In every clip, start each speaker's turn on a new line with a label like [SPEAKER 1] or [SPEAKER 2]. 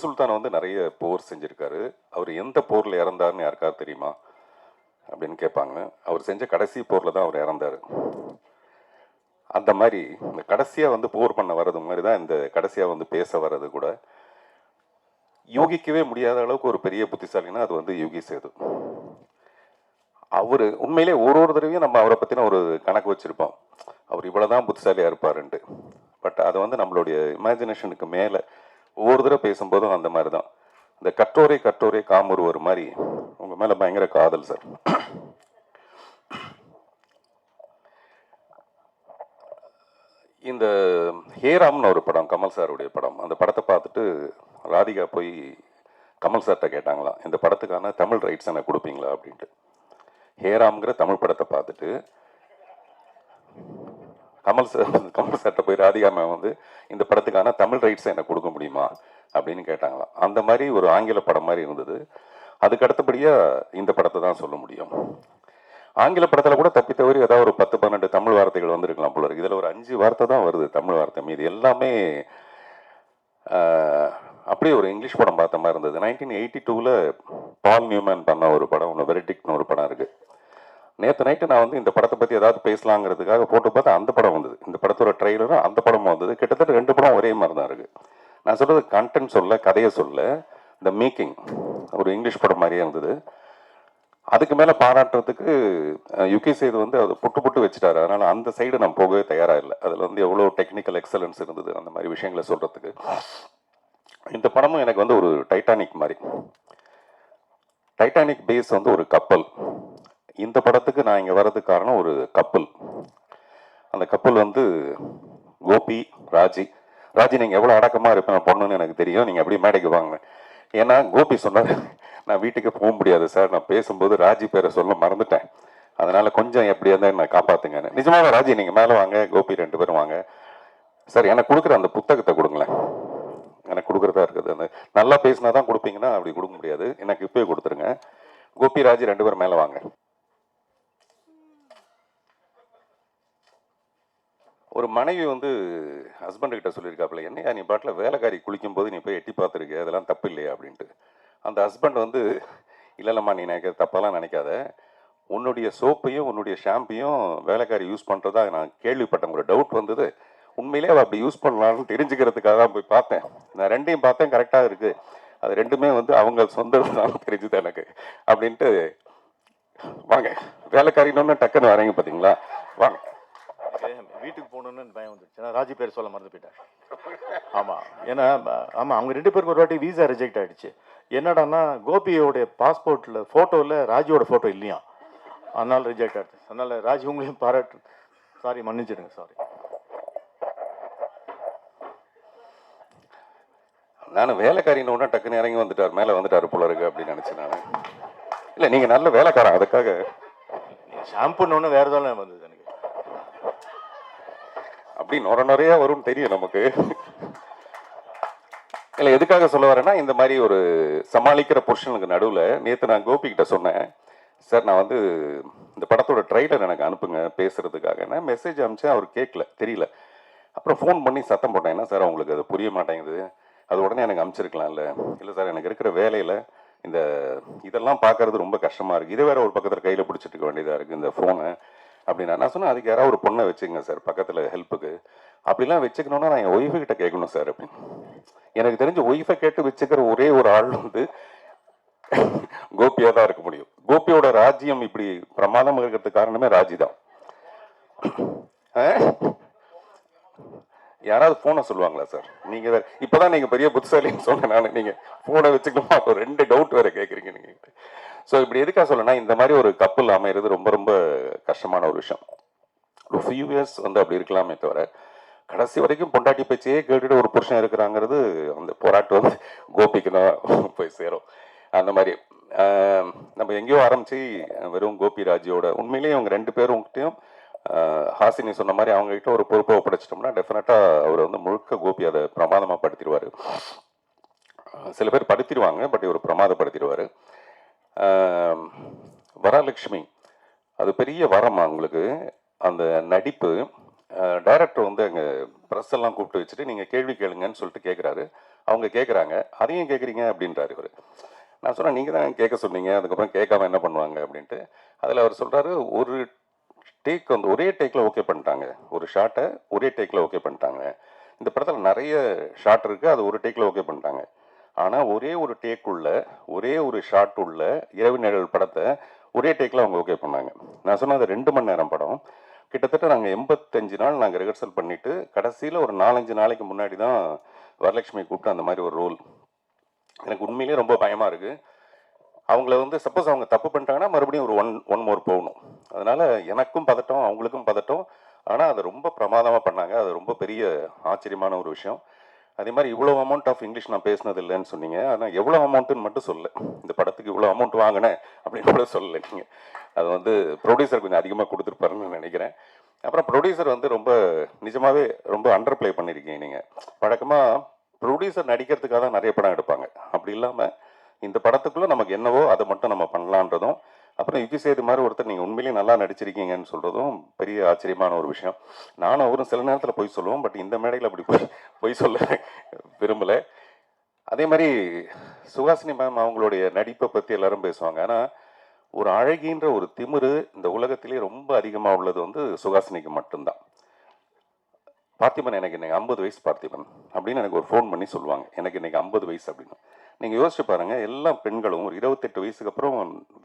[SPEAKER 1] சுல்தான் வந்து நிறைய போர் செஞ்சுருக்காரு. அவர் எந்த போரில் இறந்தாருன்னு யாருக்காவது தெரியுமா அப்படின்னு கேட்பாங்க. அவர் செஞ்ச கடைசி போரில் தான் அவர் இறந்தார். அந்த மாதிரி இந்த கடைசியாக வந்து போர் பண்ண வர்றது மாதிரி தான் இந்த கடைசியாக வந்து பேச வர்றது கூட. யூகிக்கவே முடியாத அளவுக்கு ஒரு பெரிய புத்திசாலினா அது வந்து யோகி சேது. அவர் உண்மையிலே ஒரு தடவையும் நம்ம அவரை பற்றின ஒரு கணக்கு வச்சுருப்போம், அவர் இவ்வளோதான் புத்திசாலியாக இருப்பாருன்ட்டு. பட் அது வந்து நம்மளுடைய இமேஜினேஷனுக்கு மேலே ஒவ்வொரு தடவை பேசும்போதும் அந்த மாதிரி தான். இந்த கற்றோரே கற்றோரே காமொருவர் மாதிரி உங்கள் மேலே பயங்கர காதல் சார். இந்த ஹேராம்னு ஒரு படம், கமல் சாருடைய படம். அந்த படத்தை பார்த்துட்டு ராதிகா போய் கமல் சார்கிட்ட கேட்டாங்களாம், இந்த படத்துக்கான தமிழ் ரைட்ஸ் எனக்கு கொடுப்பீங்களா அப்படின்ட்டு. ஹேராம்ங்கிற தமிழ் படத்தை பார்த்துட்டு கமல் சார்கிட்ட போய் ராதிகா மேம் வந்து இந்த படத்துக்கான தமிழ் ரைட்ஸை எனக்கு கொடுக்க முடியுமா அப்படின்னு கேட்டாங்களாம். அந்த மாதிரி ஒரு ஆங்கில படம் மாதிரி இருந்தது. அதுக்கு அடுத்தபடியாக இந்த படத்தை தான் சொல்ல முடியும். ஆங்கில படத்தில் கூட தப்பி தவறி ஏதாவது ஒரு 10-12 தமிழ் வார்த்தைகள் வந்திருக்கலாம் போல இருக்கு. இதில் ஒரு 5 வார்த்தை தான் வருது தமிழ் வார்த்தை. மீது எல்லாமே அப்படியே ஒரு இங்கிலீஷ் படம் பார்த்த மாதிரி இருந்தது. 1982 பால் நியூமேன் பண்ண ஒரு படம் ஒன்று, வெரிடிக்ட்னு ஒரு படம் இருக்குது. நேற்று நைட்டு நான் வந்து இந்த படத்தை பற்றி ஏதாவது பேசலாங்கிறதுக்காக போட்டு பார்த்தா அந்த படம் வந்தது. இந்த படத்தோட ட்ரெய்லரும் அந்த படமும் வந்தது. கிட்டத்தட்ட 2 படம் ஒரே மாதிரி தான் இருக்குது. நான் சொல்கிறது கண்டென்ட் சொல்ல, கதையை சொல்ல, இந்த மேக்கிங் ஒரு இங்கிலீஷ் படம் மாதிரியே இருந்தது. அதுக்கு மேலே பாராட்டுறதுக்கு யுகி சேது வந்து அதை புட்டு வச்சுட்டாரு. அதனால் அந்த சைடு நான் போகவே தயாராக இல்லை. அதில் வந்து எவ்வளோ டெக்னிக்கல் எக்ஸலன்ஸ் இருந்தது அந்த மாதிரி விஷயங்களை சொல்கிறதுக்கு. இந்த படமும் எனக்கு வந்து ஒரு டைட்டானிக் மாதிரி. டைட்டானிக் பேஸ் வந்து ஒரு கப்பல். இந்த படத்துக்கு நான் இங்கே வர்றதுக்கு காரணம் ஒரு கப்பல். அந்த கப்பல் வந்து கோபி, ராஜி. நீங்கள் எவ்வளோ அடக்கமாக இருப்பேன் பொண்ணுன்னு எனக்கு தெரியும், நீங்கள் அப்படியே மேடைக்கு வாங்க. ஏன்னா கோபி சொன்னார், நான் வீட்டுக்கு போக முடியாது சார், நான் பேசும்போது ராஜி பேரை சொல்ல மறந்துட்டேன், அதனால் கொஞ்சம் எப்படியா இருந்தால் நான் காப்பாற்றுங்க. நிஜமாக ராஜி நீங்கள் மேலே வாங்க, கோபி 2 பேரும் வாங்க. சார் எனக்கு கொடுக்குற அந்த புத்தகத்தை கொடுங்களேன், எனக்கு கொடுக்குறதா இருக்குது. அந்த நல்லா பேசினா தான் கொடுப்பீங்கன்னா அப்படி கொடுக்க முடியாது, எனக்கு இப்போயே கொடுத்துருங்க. கோபி, ராஜி 2 பேரும் மேலே வாங்க. ஒரு மனைவி வந்து ஹஸ்பண்ட் கிட்ட சொல்லியிருக்காப்புல, என்னையா நீ பாட்டில் வேலைக்காரி குளிக்கும் போது நீ போய் எட்டி பார்த்துருக்க, அதெல்லாம் தப்பு இல்லையா அப்படின்ட்டு. அந்த ஹஸ்பண்ட் வந்து, இல்லைல்லம்மா நீ நினைக்க தப்பெல்லாம் நினைக்காத, உன்னுடைய சோப்பையும் உன்னுடைய ஷாம்பையும் வேலைக்காரி யூஸ் பண்ணுறதா நான் கேள்விப்பட்டேன், ஒரு டவுட் வந்தது, உண்மையிலே அவள் அப்படி யூஸ் பண்ணலான்னு தெரிஞ்சுக்கிறதுக்காக தான் போய் பார்த்தேன். நான் 2யும் பார்த்தேன், கரெக்டாக இருக்குது, அது 2மே வந்து அவங்க சொந்தம் தெரிஞ்சுது எனக்கு அப்படின்ட்டு. வாங்க வேலைக்காரின்னு டக்குன்னு வரீங்க பார்த்தீங்களா, வாங்க.
[SPEAKER 2] வீட்டுக்கு போகணுன்னு பயம் வந்துருச்சு, ராஜி பேர் சொல்ல மறந்து போயிட்டேன். ஆமாம், ஏன்னா ஆமாம் அவங்க 2 பேருக்கு ஒரு வாட்டி வீசா ரிஜெக்ட் ஆகிடுச்சு. என்னடான்னா கோபியோடைய பாஸ்போர்ட்டில் ஃபோட்டோவில் ராஜியோட ஃபோட்டோ இல்லையா, அதனால் ரிஜெக்ட் ஆகிடுச்சு. அதனால் ராஜி உங்களையும் பாராட்டு, சாரி மன்னிச்சிடுங்க, சாரி.
[SPEAKER 1] நான் வேலைக்காரின்னு ஒன்றா டக்குன்னு இறங்கி வந்துட்டார், மேலே வந்துட்டார் போல இருக்கு அப்படின்னு நினச்சேன் நான். இல்லை நீங்கள் நல்ல வேலைக்காரன், அதுக்காக
[SPEAKER 2] ஷாம்புன்னு ஒன்று வேறு தானே வந்தது எனக்கு,
[SPEAKER 1] அப்படி நிறையா வரும்னு தெரியும் நமக்கு. இல்லை எதுக்காக சொல்ல வரேன்னா, இந்த மாதிரி ஒரு சமாளிக்கிற புருஷனுக்கு நடுவில் நேற்று நான் கோபி கிட்ட சொன்னேன், சார் நான் வந்து இந்த படத்தோட ட்ரைலர் எனக்கு அனுப்புங்க பேசுறதுக்காக. நான் மெசேஜ் அனுப்பிச்சேன், அவர் கேட்கல, தெரியல. அப்புறம் ஃபோன் பண்ணி சத்தம் போட்டேன், என்ன சார் உங்களுக்கு அது புரிய மாட்டேங்குது, அது உடனே எனக்கு அனுப்பிச்சிருக்கலாம்ல. இல்லை சார் எனக்கு இருக்கிற வேலையில் இந்த இதெல்லாம் பார்க்கறது ரொம்ப கஷ்டமாக இருக்குது, இதை வேற ஒரு பக்கத்தில் கையில் பிடிச்சிட்டு இருக்க வேண்டியதாக இருக்குது இந்த ஃபோனு அப்படின்னா. நான் சொன்னேன், அதுக்கு யாராவது ஒரு பொண்ணை வச்சுங்க சார் பக்கத்தில் ஹெல்ப்புக்கு, அப்படிலாம் வச்சுக்கணுன்னா நான் என் ஒய்ஃபை கிட்ட கேட்கணும் சார் அப்படின்னு. எனக்கு தெரிஞ்ச ஒய்ஃபை கேட்டு வச்சுக்கிற ஒரே ஒரு ஆள் வந்து கோபியாக தான் இருக்க முடியும். கோபியோட ராஜ்யம் இப்படி பிரமாதம் இருக்கிறதுக்கு காரணமே ராஜி தான். யாராவது ஃபோனை சொல்லுவாங்களா சார், நீங்கள் வேறு இப்போதான் நீங்கள் பெரிய புத்திசாலின்னு சொன்னேன் நான், நீங்கள் ஃபோனை வச்சுக்கணுமா, ஒரு 2 டவுட் வேறு கேட்குறீங்க நீங்கள். ஸோ இப்படி எதுக்காக சொல்லனா, இந்த மாதிரி ஒரு கப்பல் அமைகிறது ரொம்ப ரொம்ப கஷ்டமான ஒரு விஷயம். ஒரு ஃபியூ இயர்ஸ் வந்து அப்படி இருக்கலாமே தவிர, கடைசி வரைக்கும் பொண்டாட்டி பேச்சையே கேட்டுட்டு ஒரு புருஷன் இருக்கிறாங்கிறது அந்த போராட்டம் வந்து கோபிக்கு தான் போய் சேரும். அந்த மாதிரி நம்ம எங்கேயோ ஆரம்பித்து வெறும் கோபி ராஜியோட உண்மையிலேயே அவங்க 2 பேரும்கிட்டையும் ஹாசினி சொன்ன மாதிரி அவங்ககிட்ட ஒரு பொறுப்பை ஒப்படைச்சிட்டோம்னா டெஃபினட்டாக அவர் வந்து முழுக்க கோபி அதை பிரமாதமாக படுத்திடுவார். சில பேர் படுத்திடுவாங்க, பட் இவர் பிரமாதப்படுத்திடுவார். வரலட்சுமி அது பெரிய வரம் அவங்களுக்கு, அந்த நடிப்பு. டைரக்டர் வந்து அங்கே ப்ரெஸ் எல்லாம் கூப்பிட்டு வச்சுட்டு நீங்கள் கேள்வி கேளுங்கன்னு சொல்லிட்டு கேட்குறாரு. அவங்க கேட்குறாங்க, அதையும் கேட்குறீங்க அப்படின்றாரு இவர். நான் சொன்னேன், நீங்கள் தான் கேட்க சொன்னீங்க, அதுக்கப்புறம் கேட்காம என்ன பண்ணுவாங்க அப்படின்ட்டு. அதில் அவர் சொல்கிறாரு, ஒரு டேக் வந்து ஒரே டேக்கில் ஓகே பண்ணிட்டாங்க. ஒரு ஷாட்டை ஒரே டேக்கில் ஓகே பண்ணிட்டாங்க. இந்த படத்தில் நிறைய ஷாட் இருக்குது, அது ஒரு டேக்கில் ஓகே பண்ணிட்டாங்க. ஆனால் ஒரே ஒரு டேக் உள்ள, ஒரே ஒரு ஷாட் உள்ள இரவு நிழல் படத்தை ஒரே டேக்கில் அவங்க ஓகே பண்ணாங்க. நான் சொன்ன அது 2 மணி நேரம் படம். கிட்டத்தட்ட நாங்கள் 85 நாள் நாங்கள் ரிஹர்சல் பண்ணிவிட்டு கடைசியில் ஒரு 4-5 நாளைக்கு முன்னாடி தான் வரலட்சுமி கூப்பிட்டு அந்த மாதிரி ஒரு ரோல். எனக்கு உண்மையிலேயே ரொம்ப பயமாக இருக்குது. அவங்கள வந்து சப்போஸ் அவங்க தப்பு பண்ணிட்டாங்கன்னா மறுபடியும் ஒரு ஒன் மோர் போகணும். அதனால் எனக்கும் பதட்டம், அவங்களுக்கும் பதட்டம். ஆனால் அதை ரொம்ப பிரமாதமாக பண்ணாங்க. அது ரொம்ப பெரிய ஆச்சரியமான ஒரு விஷயம். அதே மாதிரி இவ்வளோ அமௌண்ட் ஆஃப் இங்கிலீஷ் நான் பேசினது இல்லைன்னு சொன்னீங்க. ஆனால் எவ்வளோ அமௌண்ட்டுன்னு மட்டும் சொல்லலை. இந்த படத்துக்கு இவ்வளோ அமௌண்ட் வாங்கினேன் அப்படின்னு கூட சொல்லலை நீங்கள். அது வந்து ப்ரொடியூசர் கொஞ்சம் அதிகமாக கொடுத்துருப்பாருன்னு நினைக்கிறேன். அப்புறம் ப்ரொடியூசர் வந்து ரொம்ப நிஜமாகவே ரொம்ப அண்டர் ப்ளே பண்ணியிருக்கீங்க நீங்கள். வழக்கமாக ப்ரொடியூசர் நடிக்கிறதுக்காக தான் நிறைய படம் எடுப்பாங்க. அப்படி இல்லாமல் இந்த படத்துக்குள்ளே நமக்கு என்னவோ அதை மட்டும் நம்ம பண்ணலான்றதும், அப்புறம் யுகி சேது மாதிரி ஒருத்தர் நீங்கள் உண்மையிலேயே நல்லா நடிச்சிருக்கீங்கன்னு சொல்கிறதும் பெரிய ஆச்சரியமான ஒரு விஷயம். நானும் அவரும் சில நேரத்தில் பொய் சொல்லுவோம், பட் இந்த மேடையில் அப்படி பொய் சொல்ல விரும்பலை. அதே மாதிரி சுஹாசினி மேம் அவங்களுடைய நடிப்பை பற்றி எல்லாரும் பேசுவாங்க. ஆனால் ஒரு அழகின்ற ஒரு திமிரு இந்த உலகத்திலே ரொம்ப அதிகமாக உள்ளது வந்து சுஹாசினிக்கு மட்டும்தான். பார்த்திபன் எனக்கு இன்னைக்கு 50 வயசு பார்த்திபன் அப்படின்னு எனக்கு ஒரு ஃபோன் பண்ணி சொல்லுவாங்க, எனக்கு இன்னைக்கு 50 வயசு அப்படின்னு. நீங்கள் யோசிச்சு பாருங்க, எல்லா பெண்களும் ஒரு 28 வயசுக்கு அப்புறம்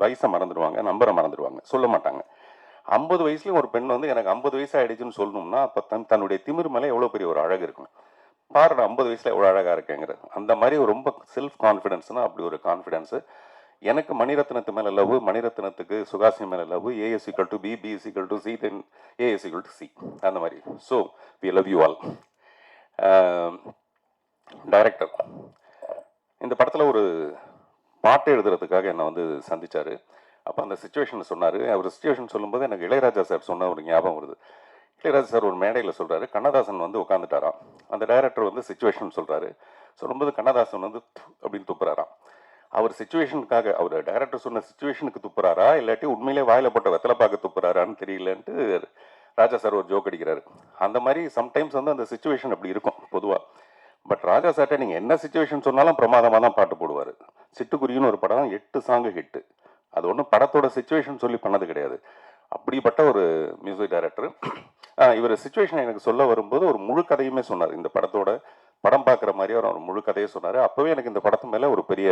[SPEAKER 1] வயசை மறந்துடுவாங்க, நம்பரை மறந்துடுவாங்க, சொல்ல மாட்டாங்க. 50 வயசுலயும் ஒரு பெண் வந்து எனக்கு 50 வயசு ஆயிடுச்சுன்னு சொல்லணும்னா அப்போ தன்னுடைய திமிர் மேலே எவ்வளோ பெரிய ஒரு அழகு இருக்கணும். பாரு, நான் 50 வயசுல எவ்வளோ அழகாக இருக்கேங்கிறது. அந்த மாதிரி ரொம்ப செல்ஃப் கான்ஃபிடென்ஸ்னா அப்படி ஒரு கான்ஃபிடென்ஸு. எனக்கு மணிரத்னத்து மேலே லவ், மணிரத்னத்துக்கு சுகாசினி மேலே love. A is equal to B, B is equal to C, then A is equal to C, அந்த மாதிரி. So we love you all. Director இந்த படத்தில் ஒரு பாட்டு எழுதுறதுக்காக என்னை வந்து சந்திச்சார். அப்போ அந்த சுச்சுவேஷன் சொன்னார். அவர் சுச்சுவேஷன் சொல்லும்போது எனக்கு இளையராஜா சார் சொன்ன ஒரு ஞாபகம் வருது. இளையராஜா சார் ஒரு மேடையில் சொல்கிறாரு, கண்ணதாசன் வந்து உட்காந்துட்டாராம். அந்த டைரக்டர் வந்து சுச்சுவேஷன் சொல்கிறாரு. சொல்லும்போது கண்ணதாசன் வந்து அப்படின்னு துப்புறாராம். அவர் சுச்சுவேஷனுக்காக, அவர் டைரக்டர் சொன்ன சுச்சுவேஷனுக்கு துப்புறாரா இல்லாட்டி உண்மையிலே வாயில போட்ட வெத்தலை பார்க்க துப்புறாரான்னு தெரியலன்ட்டு ராஜா சார் ஒரு ஜோக் அடிக்கிறாரு. அந்த மாதிரி சம்டைம்ஸ் வந்து அந்த சுச்சுவேஷன் அப்படி இருக்கும் பொதுவாக. பட் ராஜா சார்ட்ட நீங்கள் என்ன சுச்சுவேஷன் சொன்னாலும் பிரமாதமாக தான் பாட்டு போடுவார். சிட்டுக்குருவின்னு ஒரு படம் 8 சாங்கு ஹிட்டு. அது ஒன்றும் படத்தோட சுச்சுவேஷன் சொல்லி பண்ணது கிடையாது. அப்படிப்பட்ட ஒரு மியூசிக் டைரக்டர். இவர் சுச்சுவேஷன் எனக்கு சொல்ல வரும்போது ஒரு முழு கதையுமே சொன்னார். இந்த படத்தோட படம் பார்க்குற மாதிரி அவர் ஒரு முழு கதையை சொன்னார். அப்போவே எனக்கு இந்த படத்து மேலே ஒரு பெரிய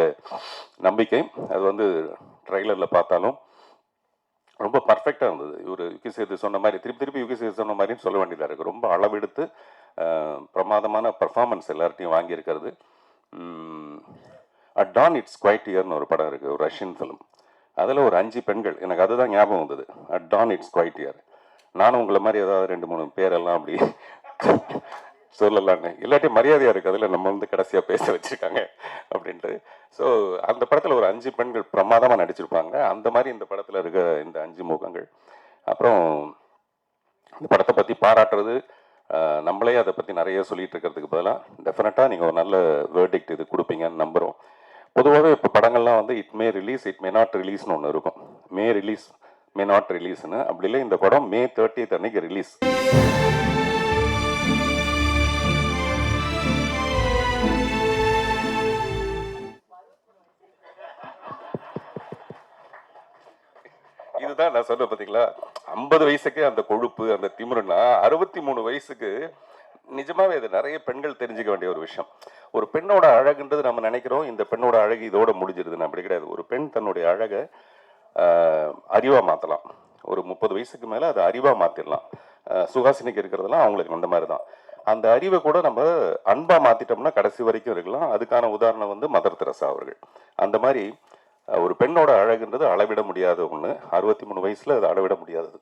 [SPEAKER 1] நம்பிக்கை. அது வந்து ட்ரைலரில் பார்த்தாலும் ரொம்ப பர்ஃபெக்டாக இருந்தது. இவர் யுகி சேது சொன்ன மாதிரி திருப்பி யுகி சேது சொன்ன மாதிரின்னு சொல்ல வேண்டியதாக இருக்குது. ரொம்ப அளவெடுத்து பிரமாதமான பர்ஃபார்மன்ஸ் எல்லார்ட்டையும் வாங்கியிருக்கிறது. அட் டான் இட்ஸ் குவைட் இயர்னு ஒரு படம் இருக்குது, ஒரு ரஷ்யன் ஃபிலிம். அதில் ஒரு 5 பெண்கள், எனக்கு அதுதான் ஞாபகம் வந்தது. At dawn it's quite year. நானும் உங்களை மாதிரி ஏதாவது 2-3 பேரெல்லாம் அப்படி சொல்லலான்னு, இல்லாட்டி மரியாதையாக இருக்குது அதில் நம்ம வந்து கடைசியாக பேச வச்சுருக்காங்க அப்படின்ட்டு. ஸோ அந்த படத்தில் ஒரு 5 பெண்கள் பிரமாதமாக நடிச்சிருப்பாங்க. அந்த மாதிரி இந்த படத்தில் இருக்க இந்த 5 முகங்கள். அப்புறம் இந்த படத்தை பற்றி பாராட்டுறது, நம்மளே அதை பற்றி நிறைய சொல்லிட்டு இருக்கிறதுக்கு பதிலாக டெஃபினட்டாக நீங்கள் ஒரு நல்ல வேர்டிக்ட் இது கொடுப்பீங்கன்னு நம்புகிறோம். பொதுவாகவே இப்போ படங்கள்லாம் வந்து it may release, it may not ரிலீஸ்னு ஒன்று இருக்கும். மே ரிலீஸ், மே நாட் ரிலீஸ்னு. அப்படி இல்லை, இந்த படம் May 30th அன்னைக்கு ரிலீஸ். இதுதான் நான் சொன்ன பார்த்தீங்களா, 50 வயசுக்கே அந்த கொழுப்பு, அந்த திமிருன்னா 63 வயசுக்கு நிஜமாவே அது நிறைய பெண்கள் தெரிஞ்சுக்க வேண்டிய ஒரு விஷயம். ஒரு பெண்ணோட அழகுன்றது நம்ம நினைக்கிறோம் இந்த பெண்ணோட அழகு இதோட முடிஞ்சிருதுன்னு. அப்படி கிடையாது. ஒரு பெண் தன்னுடைய அழகை அறிவா மாற்றலாம். ஒரு 30 வயசுக்கு மேலே அதை அறிவா மாற்றிடலாம். சுகாசினிக்கு இருக்கிறதெல்லாம் அவங்களுக்கு அந்த மாதிரி தான். அந்த அறிவை கூட நம்ம அன்பா மாத்திட்டோம்னா கடைசி வரைக்கும் இருக்கலாம். அதுக்கான உதாரணம் வந்து மதர் தெரசா அவர்கள். அந்த மாதிரி ஒரு பெண்ணோட அழகுன்றது அளவிட முடியாத ஒன்று. 63 வயசுல அது அளவிட முடியாதது.